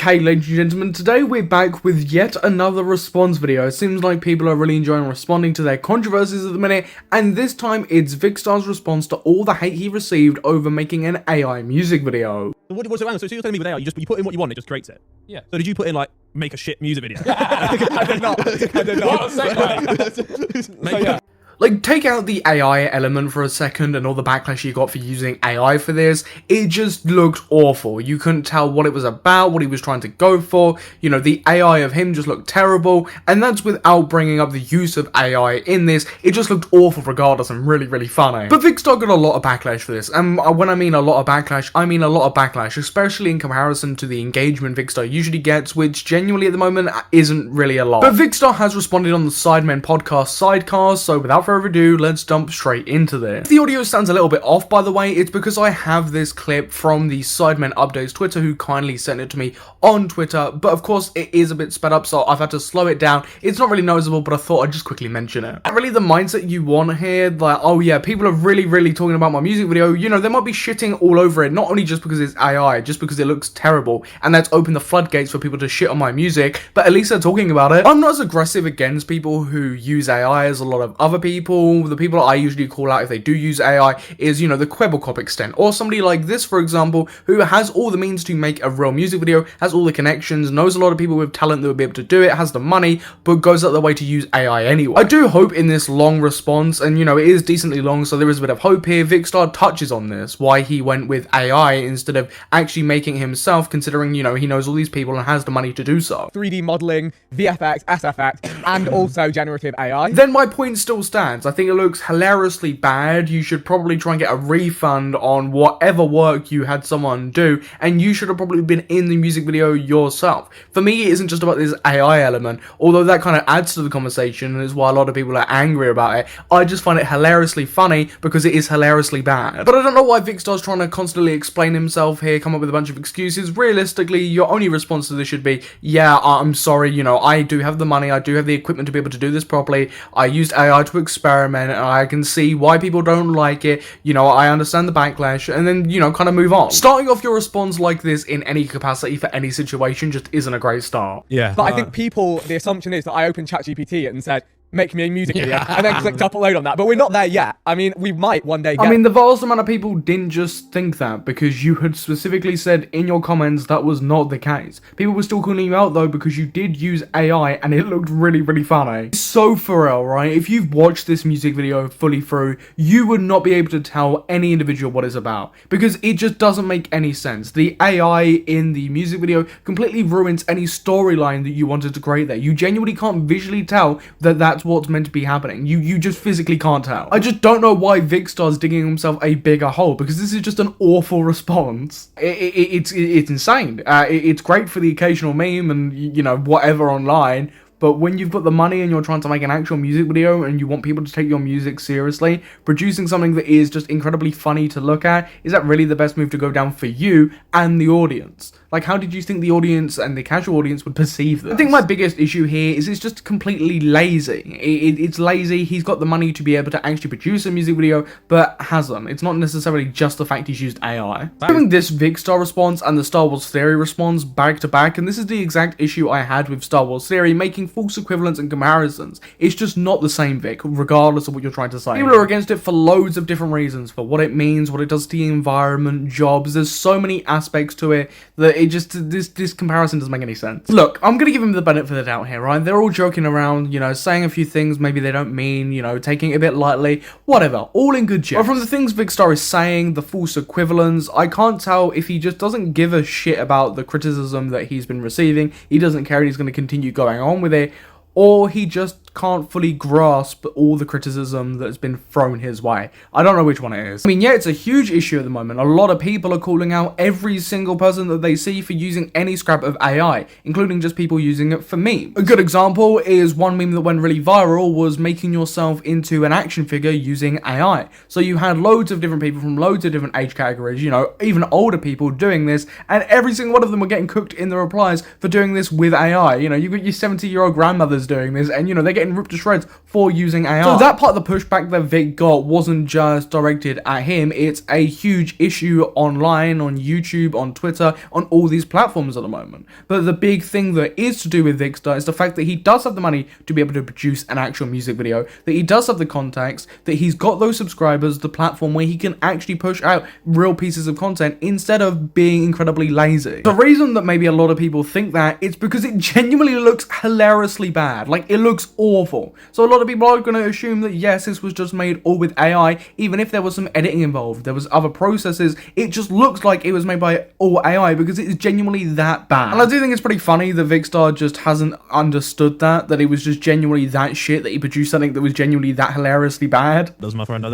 Okay, ladies and gentlemen, today we're back with yet another response video. It seems like people are really enjoying responding to their controversies at the minute, and this time it's Vikkstar's response to all the hate he received over making an AI music video. What's around? So you're telling me with AI, you put in what you want, it just creates it? Yeah. So did you put in, like, make a shit music video? I did not. So yeah. Like, take out the AI element for a second and all the backlash you got for using AI for this. It just looked awful. You couldn't tell what it was about, what he was trying to go for. You know, the AI of him just looked terrible. And that's without bringing up the use of AI in this. It just looked awful regardless and really, really funny. But Vikkstar got a lot of backlash for this. And when I mean a lot of backlash, I mean a lot of backlash, especially in comparison to the engagement Vikkstar usually gets, which genuinely at the moment isn't really a lot. But Vikkstar has responded on the Sidemen podcast sidecast, so without further ado, let's jump straight into this. If the audio sounds a little bit off, by the way, it's because I have this clip from the Sidemen Updates Twitter, who kindly sent it to me on Twitter, but of course it is a bit sped up, so I've had to slow it down. It's not really noticeable, but I thought I'd just quickly mention it. And really the mindset you want here, like, oh yeah, people are really talking about my music video, you know, they might be shitting all over it, not only just because it's AI, just because it looks terrible, and that's opened the floodgates for people to shit on my music, but at least they're talking about it. I'm not as aggressive against people who use AI as a lot of other people. The people I usually call out if they do use AI is, you know, the Kwebbelkop extent, or somebody like this, for example, who has all the means to make a real music video, has all the connections, knows a lot of people with talent that would be able to do it, has the money, but goes out their way to use AI anyway. I do hope in this long response, and you know, it is decently long, so there is a bit of hope here, Vikkstar touches on this, why he went with AI instead of actually making it himself, considering, you know, he knows all these people and has the money to do so. 3D modeling, VFX, SFX, and also generative AI. Then my point still stands. I think it looks hilariously bad. You should probably try and get a refund on whatever work you had someone do, and you should have probably been in the music video yourself. For me, it isn't just about this AI element, although that kind of adds to the conversation and is why a lot of people are angry about it. I just find it hilariously funny because it is hilariously bad. But I don't know why Vikkstar's trying to constantly explain himself here, come up with a bunch of excuses. Realistically, your only response to this should be, yeah, I'm sorry, you know, I do have the money, I do have the equipment to be able to do this properly, I used AI to experiment, and I can see why people don't like it, you know, I understand the backlash, and then, you know, kind of move on. Starting off your response like this in any capacity for any situation just isn't a great start. Yeah. But I think the assumption is that I opened ChatGPT and said, make me a music video, and then clicked upload on that, but we're not there yet. I mean, we might one day get... I mean, the vast amount of people didn't just think that, because you had specifically said in your comments that was not the case. People were still calling you out, though, because you did use AI, and it looked really funny. So for real, right? If you've watched this music video fully through, you would not be able to tell any individual what it's about, because it just doesn't make any sense. The AI in the music video completely ruins any storyline that you wanted to create there. You genuinely can't visually tell that that's what's meant to be happening. You just physically can't tell. I just don't know why Vikkstar's digging himself a bigger hole, because this is just an awful response. It's insane. It's great for the occasional meme and, you know, whatever online, but when you've got the money and you're trying to make an actual music video and you want people to take your music seriously, producing something that is just incredibly funny to look at, is that really the best move to go down for you and the audience? Like, how did you think the audience and the casual audience would perceive this? I think my biggest issue here is it's just completely lazy. It's lazy. He's got the money to be able to actually produce a music video, but hasn't. It's not necessarily just the fact he's used AI. Doing this Vikkstar response and the Star Wars Theory response back to back, and this is the exact issue I had with Star Wars Theory, making false equivalents and comparisons. It's just not the same, Vic, regardless of what you're trying to say. People are against it for loads of different reasons, for what it means, what it does to the environment, jobs. There's so many aspects to it that it just, this comparison doesn't make any sense. Look, I'm gonna give him the benefit of the doubt here, right? They're all joking around, you know, saying a few things maybe they don't mean, you know, taking it a bit lightly, whatever, all in good jest. But from the things Vikkstar is saying, the false equivalents, I can't tell if he just doesn't give a shit about the criticism that he's been receiving, he doesn't care and he's gonna continue going on with it, or he just can't fully grasp all the criticism that's been thrown his way. I don't know which one it is. I mean, yeah, it's a huge issue at the moment. A lot of people are calling out every single person that they see for using any scrap of AI, including just people using it for memes. A good example is one meme that went really viral was making yourself into an action figure using AI. So you had loads of different people from loads of different age categories, you know, even older people doing this, and every single one of them were getting cooked in the replies for doing this with AI. You know, you got your 70-year-old grandmothers doing this, and you know, they're getting getting ripped to shreds for using AI. So that part of the pushback that Vic got wasn't just directed at him, it's a huge issue online, on YouTube, on Twitter, on all these platforms at the moment. But the big thing that is to do with Vikkstar is the fact that he does have the money to be able to produce an actual music video, that he does have the contacts, that he's got those subscribers, the platform where he can actually push out real pieces of content instead of being incredibly lazy. The reason that maybe a lot of people think that is because it genuinely looks hilariously bad. Like, it looks awful. So a lot of people are going to assume that yes, this was just made all with AI, even if there was some editing involved, there was other processes. It just looks like it was made by all AI because it is genuinely that bad. And I do think it's pretty funny that Vikkstar just hasn't understood that it was just genuinely that shit, that he produced something that was genuinely that hilariously bad. Does my friend no.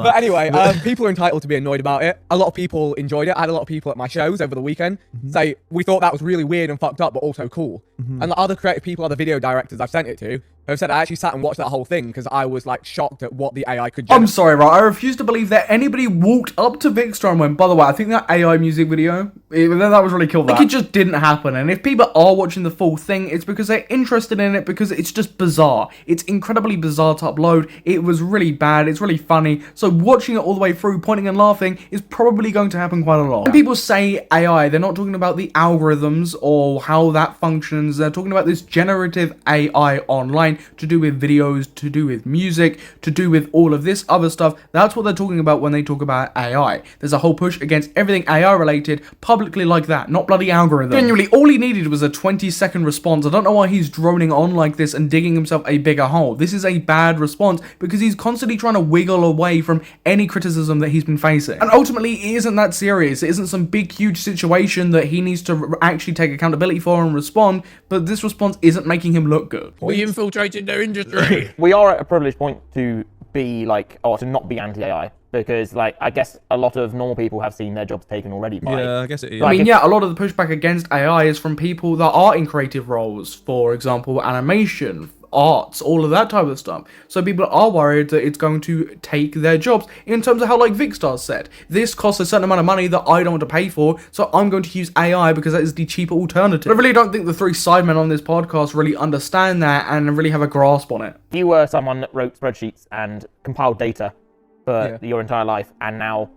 But anyway, people are entitled to be annoyed about it. A lot of people enjoyed it. I had a lot of people at my shows over the weekend say, we thought that was really weird and fucked up, but also cool. And the other creative people, other video directors I've sent it to, have said I actually sat and watched that whole thing because I was like shocked at what the AI could generate. I'm sorry, right? I refuse to believe that anybody walked up to Vikkstar and went, by the way, I think that AI music video, that was really cool. Like, it just didn't happen. And if people are watching the full thing, it's because they're interested in it, because it's just bizarre. It's incredibly bizarre to upload. It was really bad. It's really funny. So watching it all the way through, pointing and laughing, is probably going to happen quite a lot. When people say AI, they're not talking about the algorithms or how that functions. They're talking about this generative AI online to do with videos, to do with music, to do with all of this other stuff. That's what they're talking about when they talk about AI. There's a whole push against everything AI related publicly like that, not bloody algorithms. Genuinely, all he needed was a 20-second response. I don't know why he's droning on like this and digging himself a bigger hole. This is a bad response because he's constantly trying to wiggle away from any criticism that he's been facing. And ultimately, it isn't that serious. It isn't some big, huge situation that he needs to actually take accountability for and respond, but this response isn't making him look good. We infiltrated their industry. We are at a privileged point to be like, or to not be anti-AI, because like, I guess a lot of normal people have seen their jobs taken already by... Yeah, I guess it is. I mean, yeah, a lot of the pushback against AI is from people that are in creative roles, for example, animation, arts, all of that type of stuff. So people are worried that it's going to take their jobs, in terms of how, like Vikkstar said, this costs a certain amount of money that I don't want to pay for, so I'm going to use AI because that is the cheaper alternative. But I really don't think the three Sidemen on this podcast really understand that and really have a grasp on it. If you were someone that wrote spreadsheets and compiled data for your entire life, and now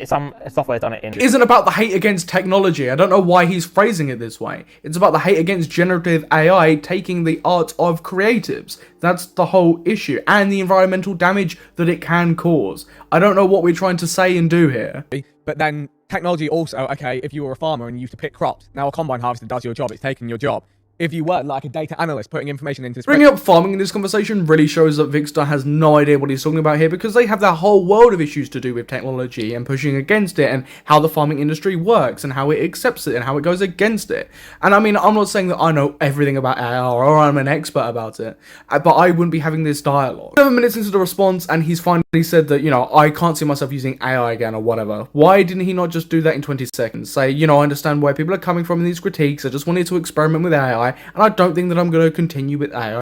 some software's done it in... It isn't about the hate against technology. I don't know why he's phrasing it this way. It's about the hate against generative AI taking the art of creatives. That's the whole issue. And the environmental damage that it can cause. I don't know what we're trying to say and do here. But then technology also, okay, if you were a farmer and you used to pick crops, now a combine harvester does your job, it's taking your job. If you were like a data analyst putting information into... Bringing up farming in this conversation really shows that Vikkstar has no idea what he's talking about here, because they have that whole world of issues to do with technology and pushing against it, and how the farming industry works and how it accepts it and how it goes against it. And I mean, I'm not saying that I know everything about AI or I'm an expert about it, but I wouldn't be having this dialogue. 7 minutes into the response and he's finally said that, you know, I can't see myself using AI again or whatever. Why didn't he not just do that in 20 seconds? Say, you know, I understand where people are coming from in these critiques. I just wanted to experiment with AI. And I don't think that I'm going to continue with AI.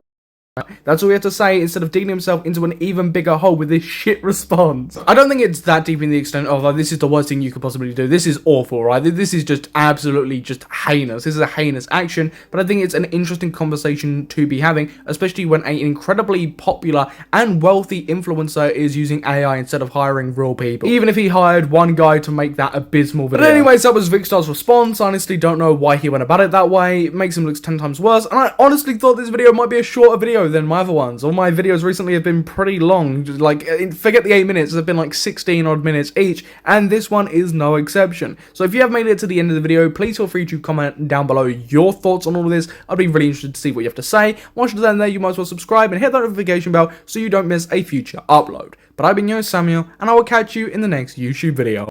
That's all he had to say, instead of digging himself into an even bigger hole with this shit response. I don't think it's that deep in the extent of, like, this is the worst thing you could possibly do. This is awful, right? This is just absolutely just heinous. This is a heinous action, but I think it's an interesting conversation to be having, especially when an incredibly popular and wealthy influencer is using AI instead of hiring real people. Even if he hired one guy to make that abysmal video. But anyways, that was Vikkstar's response. I honestly don't know why he went about it that way. It makes him look 10 times worse, and I honestly thought this video might be a shorter video than my other ones. All my videos recently have been pretty long, just like, forget the 8 minutes, they've been like 16 odd minutes each, and this one is no exception. So if you have made it to the end of the video, please feel free to comment down below your thoughts on all of this. I'd be really interested to see what you have to say. Once you're done there, you might as well subscribe and hit that notification bell so you don't miss a future upload. But I've been your host, Samuel, and I will catch you in the next YouTube video.